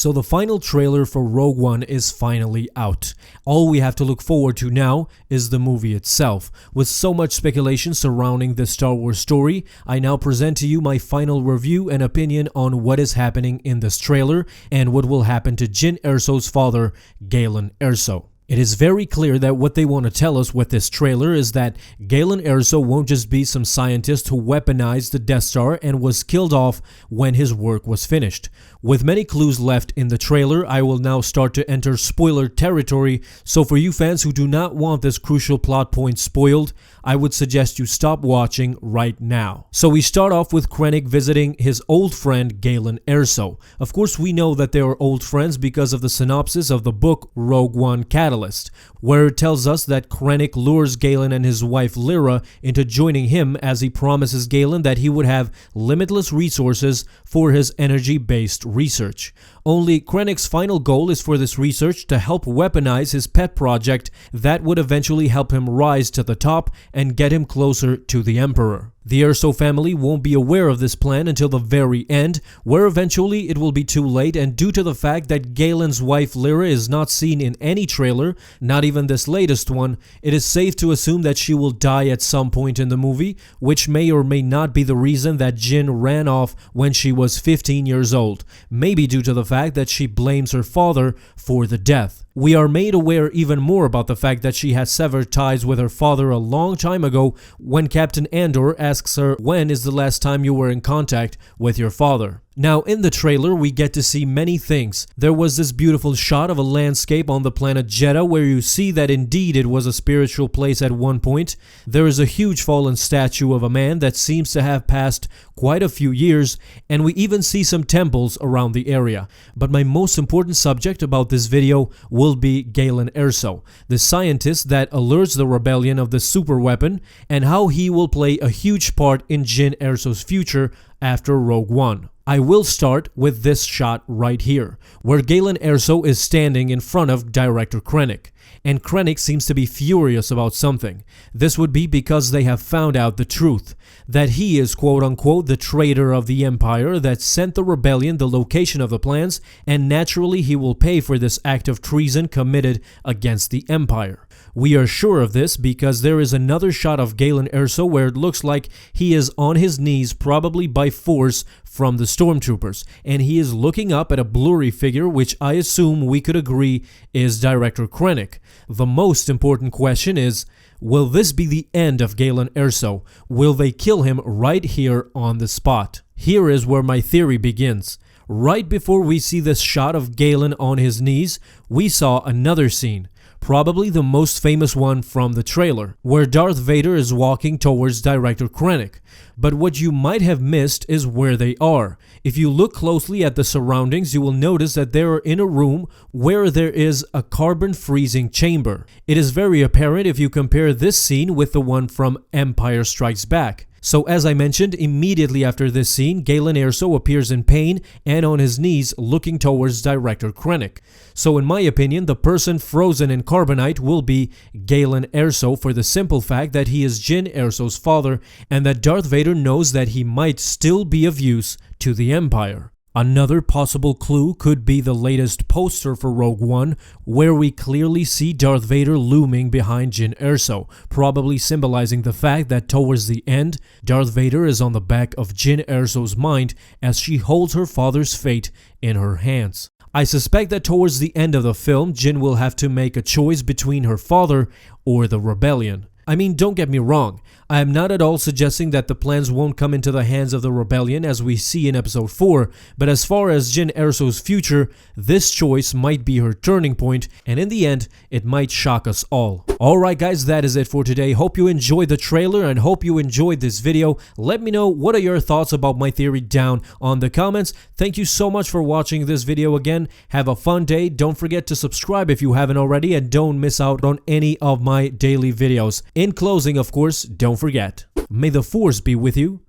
So the final trailer for Rogue One is finally out. All we have to look forward to now is the movie itself. With so much speculation surrounding this Star Wars story, I now present to you my final review and opinion on what is happening in this trailer and what will happen to Jyn Erso's father, Galen Erso. It is very clear that what they want to tell us with this trailer is that Galen Erso won't just be some scientist who weaponized the Death Star and was killed off when his work was finished. With many clues left in the trailer, I will now start to enter spoiler territory, so for you fans who do not want this crucial plot point spoiled, I would suggest you stop watching right now. So we start off with Krennic visiting his old friend Galen Erso. Of course, we know that they are old friends because of the synopsis of the book Rogue One Catalyst, where it tells us that Krennic lures Galen and his wife Lyra into joining him as he promises Galen that he would have limitless resources for his energy-based research. Only Krennic's final goal is for this research to help weaponize his pet project that would eventually help him rise to the top and get him closer to the Emperor. The Erso family won't be aware of this plan until the very end, where eventually it will be too late, and due to the fact that Galen's wife Lyra is not seen in any trailer, not even this latest one, it is safe to assume that she will die at some point in the movie, which may or may not be the reason that Jyn ran off when she was 15 years old, maybe due to the fact that she blames her father for the death. We are made aware even more about the fact that she has severed ties with her father a long time ago when Captain Andor asks her, "When is the last time you were in contact with your father?" Now, in the trailer, we get to see many things. There was this beautiful shot of a landscape on the planet Jedha where you see that indeed it was a spiritual place at one point. There is a huge fallen statue of a man that seems to have passed quite a few years, and we even see some temples around the area. But my most important subject about this video will be Galen Erso, the scientist that allures the rebellion of the superweapon, and how he will play a huge part in Jyn Erso's future after Rogue One. I will start with this shot right here, where Galen Erso is standing in front of Director Krennic. And Krennic seems to be furious about something. This would be because they have found out the truth, that he is quote-unquote the traitor of the Empire that sent the rebellion the location of the plans, and naturally he will pay for this act of treason committed against the Empire. We are sure of this because there is another shot of Galen Erso where it looks like he is on his knees, probably by force from the stormtroopers, and he is looking up at a blurry figure which I assume we could agree is Director Krennic. The most important question is, will this be the end of Galen Erso? Will they kill him right here on the spot? Here is where my theory begins. Right before we see this shot of Galen on his knees, we saw another scene. Probably the most famous one from the trailer, where Darth Vader is walking towards Director Krennic. But what you might have missed is where they are. If you look closely at the surroundings, you will notice that they are in a room where there is a carbon freezing chamber. It is very apparent if you compare this scene with the one from Empire Strikes Back. So as I mentioned, immediately after this scene, Galen Erso appears in pain and on his knees looking towards Director Krennic. So in my opinion, the person frozen in carbonite will be Galen Erso for the simple fact that he is Jyn Erso's father and that Darth Vader knows that he might still be of use to the Empire. Another possible clue could be the latest poster for Rogue One, where we clearly see Darth Vader looming behind Jyn Erso, probably symbolizing the fact that towards the end, Darth Vader is on the back of Jyn Erso's mind as she holds her father's fate in her hands. I suspect that towards the end of the film, Jyn will have to make a choice between her father or the rebellion. I mean, don't get me wrong, I am not at all suggesting that the plans won't come into the hands of the rebellion as we see in episode 4, but as far as Jyn Erso's future, this choice might be her turning point, and in the end, it might shock us all. Alright guys, that is it for today. Hope you enjoyed the trailer and hope you enjoyed this video. Let me know what are your thoughts about my theory down on the comments. Thank you so much for watching this video again. Have a fun day. Don't forget to subscribe if you haven't already and don't miss out on any of my daily videos. In closing, of course, don't forget, may the Force be with you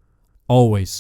always.